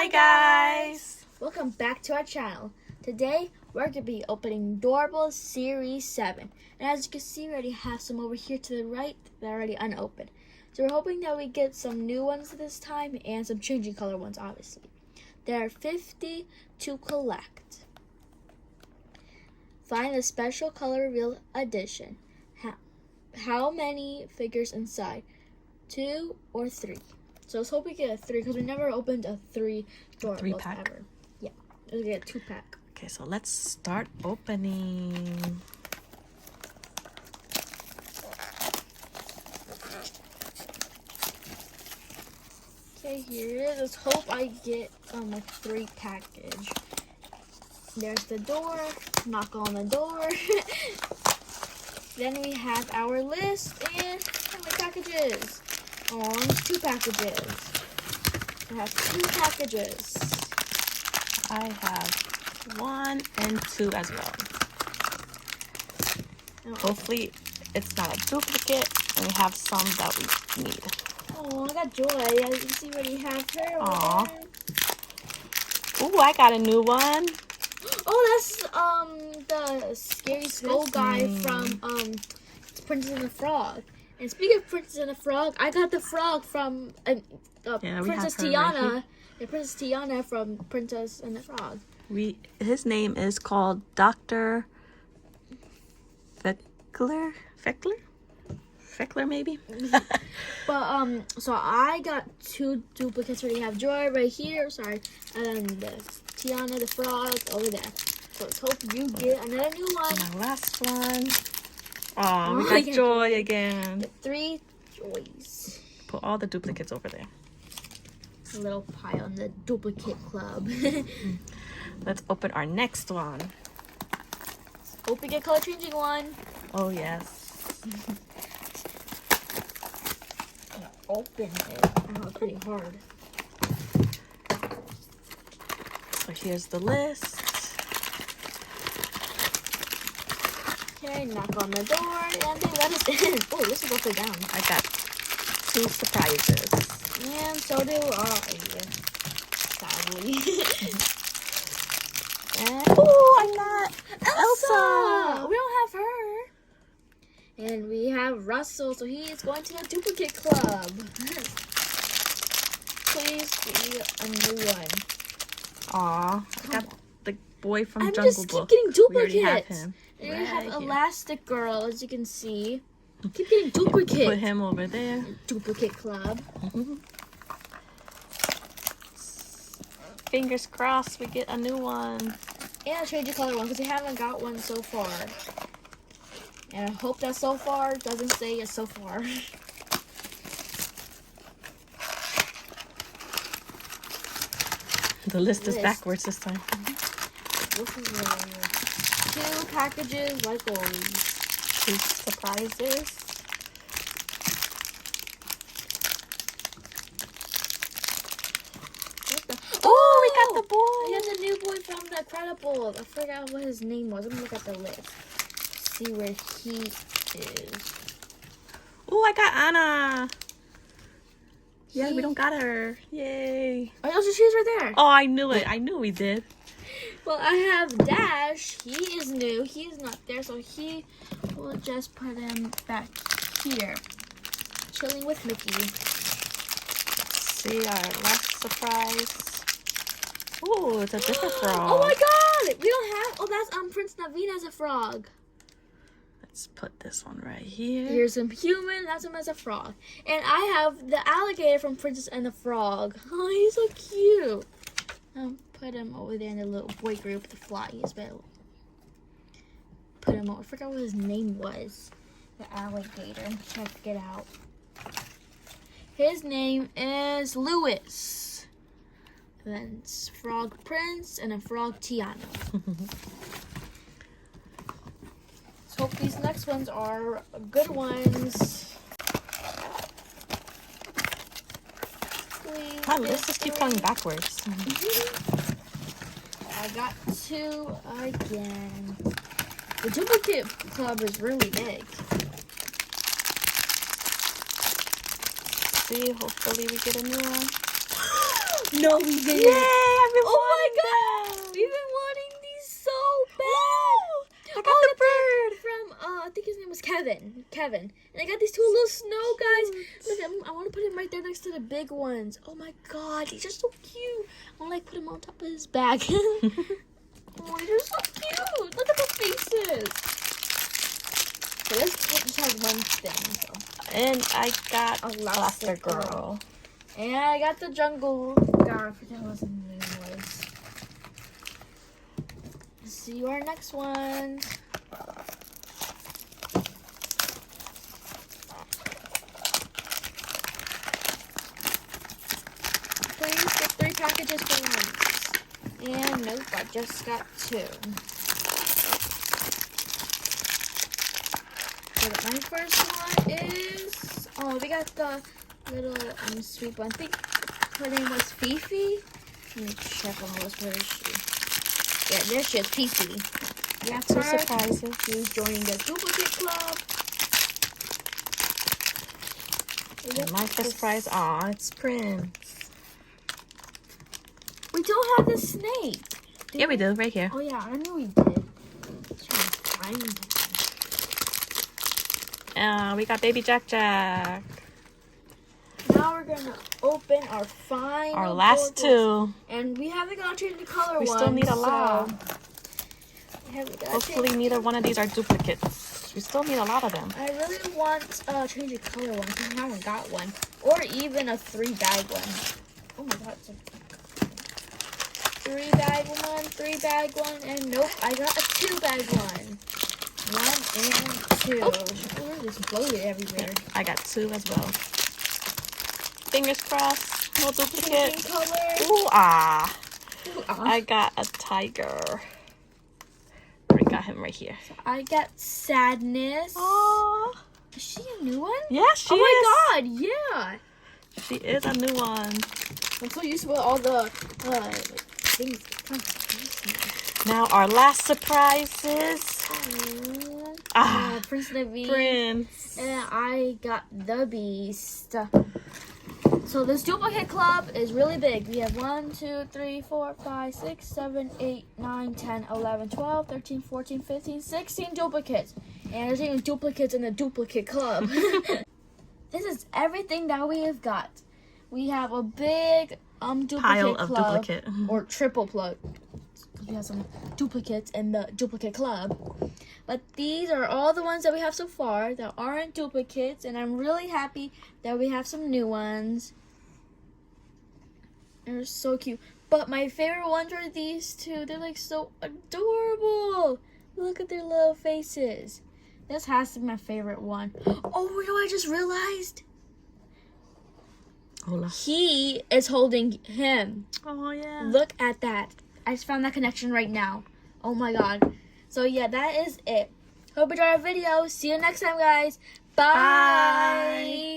Hi guys! Welcome back to our channel. Today we're going to be opening Doorables Series 7. And as you can see, we already have some over here to the right that are already unopened. So we're hoping that we get some new ones this time and some changing color ones, obviously. There are 50 to collect. Find the special color reveal edition. How many figures inside? 2 or 3? So let's hope we get a 3 because we never opened a 3 Doorables 3-pack ever. Yeah, we'll get a 2-pack. Okay, so let's start opening. Okay, here it is. Let's hope I get a 3 package. There's the door. Knock on the door. Then we have our list and how many packages? Oh, 2 packages. We have 2 packages. I have 1 and 2 as well. Hopefully it's not a duplicate and we have some that we need. Oh, I got Joy. As you can see, we already have her. Aw. Ooh, I got a new one. Oh, that's the scary skull guy from Princess and the Frog. And speaking of Princess and the Frog, I got the frog from Princess Tiana. Right, Princess Tiana from Princess and the Frog. His name is called Dr. Feckler maybe? But so I got 2 duplicates. We already have Joy right here, sorry, and the Tiana the frog over there. So let's hope you get another new one. My last one. Oh, we got Joy again. 3 Joys. Put all the duplicates over there. A little pile in the duplicate club. Let's open our next one. Hope we get color changing one. Oh yes. Open it. Oh, it's pretty hard. So here's the list. Okay, knock on the door and they let us in. Oh, this is upside down. I got 2 surprises. And so do I. Sadly. And I got Elsa! We don't have her. And we have Russell, so he is going to the duplicate club. Please be a new one. Aw, I got the boy from I Jungle just Book. keep getting duplicates. We already have him. And we have here. Elastic Girl, as you can see. Keep getting duplicates. Put him over there. Duplicate club. Fingers crossed we get a new one. And a change of color one, because we haven't got one so far. And I hope that so far doesn't say it's so far. The list is backwards this time. This is 2 packages like always. 2 surprises. Oh, we got the boy. We got the new boy from The Incredibles. I forgot what his name was. Let me look at the list. See where he is. Oh, I got Anna. Yeah, we don't got her. Yay. Oh, so she's right there. Oh, I knew it. I knew we did. Well, I have Dash. He is new. He is not there, so he will just put him back here. Chilling with Mickey. Let's see our last surprise. Oh, it's a different frog. Oh my god! We don't have... Oh, that's Prince Naveen as a frog. Let's put this one right here. Here's him human. That's him as a frog. And I have the alligator from Princess and the Frog. Oh, he's so cute. Put him over there in the little boy group, the flies. But put him over. I forgot what his name was. The alligator. I'm trying to get out. His name is Lewis. And then it's Frog Prince and a Frog Tiana. Hope these next ones are good ones. Please. My list just keeps going backwards. I got 2 again. The duplicate club is really big. See, hopefully we get a new one. No, we didn't. Yay! I've been Oh my wanting god! them. We've been wanting these so bad. I got the bird. From I think his name was Kevin. And I got these two little snow guys. Look, I want to put him right there next to the big ones. Oh my god, these are so cute. I want to like put him on top of his bag. Oh, these are so cute. Look at the faces. So let's just have one thing. So. And I got Elastigirl. And I got the jungle guy. I forget what his name was. See you our next one. Please get 3 packages for once. And nope, I just got 2. So my first one is, oh, we got the little sweet one. I think her name was Fifi. Let me check on where is she. Yeah, there she is, Fifi. Yeah, 2 surprises. She's joining the duplicate club. And my first prize, aw, it's Prince. We don't have the snake. Yeah, we do, right here. Oh yeah, I knew we did. Let's try to find it. We got Baby Jack Jack. Now we're gonna open our final. Our last Doorables. 2. And we haven't got to change the color We one. still need a lot. Hopefully neither one of these are duplicates. We still need a lot of them. I really want change the color one because I haven't got one. Or even a 3-bag one. Oh my god, it's a 3-bag one, 3-bag one, and nope, I got a 2-bag one. 1 and 2. Oh, we're just bloated everywhere. I got 2 as well. Fingers crossed, no Changing duplicates. color. Ooh, ah. Ooh, ah. I got a tiger. We got him right here. I got Sadness. Aww. Is she a new one? Yeah, she is. Oh my god, yeah. She is a new one. I'm so used to all the things. Now our last surprises. Prince and the Beast. Prince. And I got the Beast. So this duplicate club is really big. We have 1, 2, 3, 4, 5, 6, 7, 8, 9, 10, 11, 12, 13, 14, 15, 16 duplicates. And there's even duplicates in the duplicate club. This is everything that we have got. We have a big duplicate Pile of club, duplicate. or triple plug. We have some duplicates in the duplicate club. But these are all the ones that we have so far that aren't duplicates, and I'm really happy that we have some new ones. They're so cute. But my favorite ones are these two. They're like so adorable. Look at their little faces. This has to be my favorite one. Oh, you know what I just realized? Hola. He is holding him. Oh, yeah. Look at that. I just found that connection right now. Oh my god. So yeah, that is it. Hope you enjoyed our video. See you next time, guys. Bye. Bye.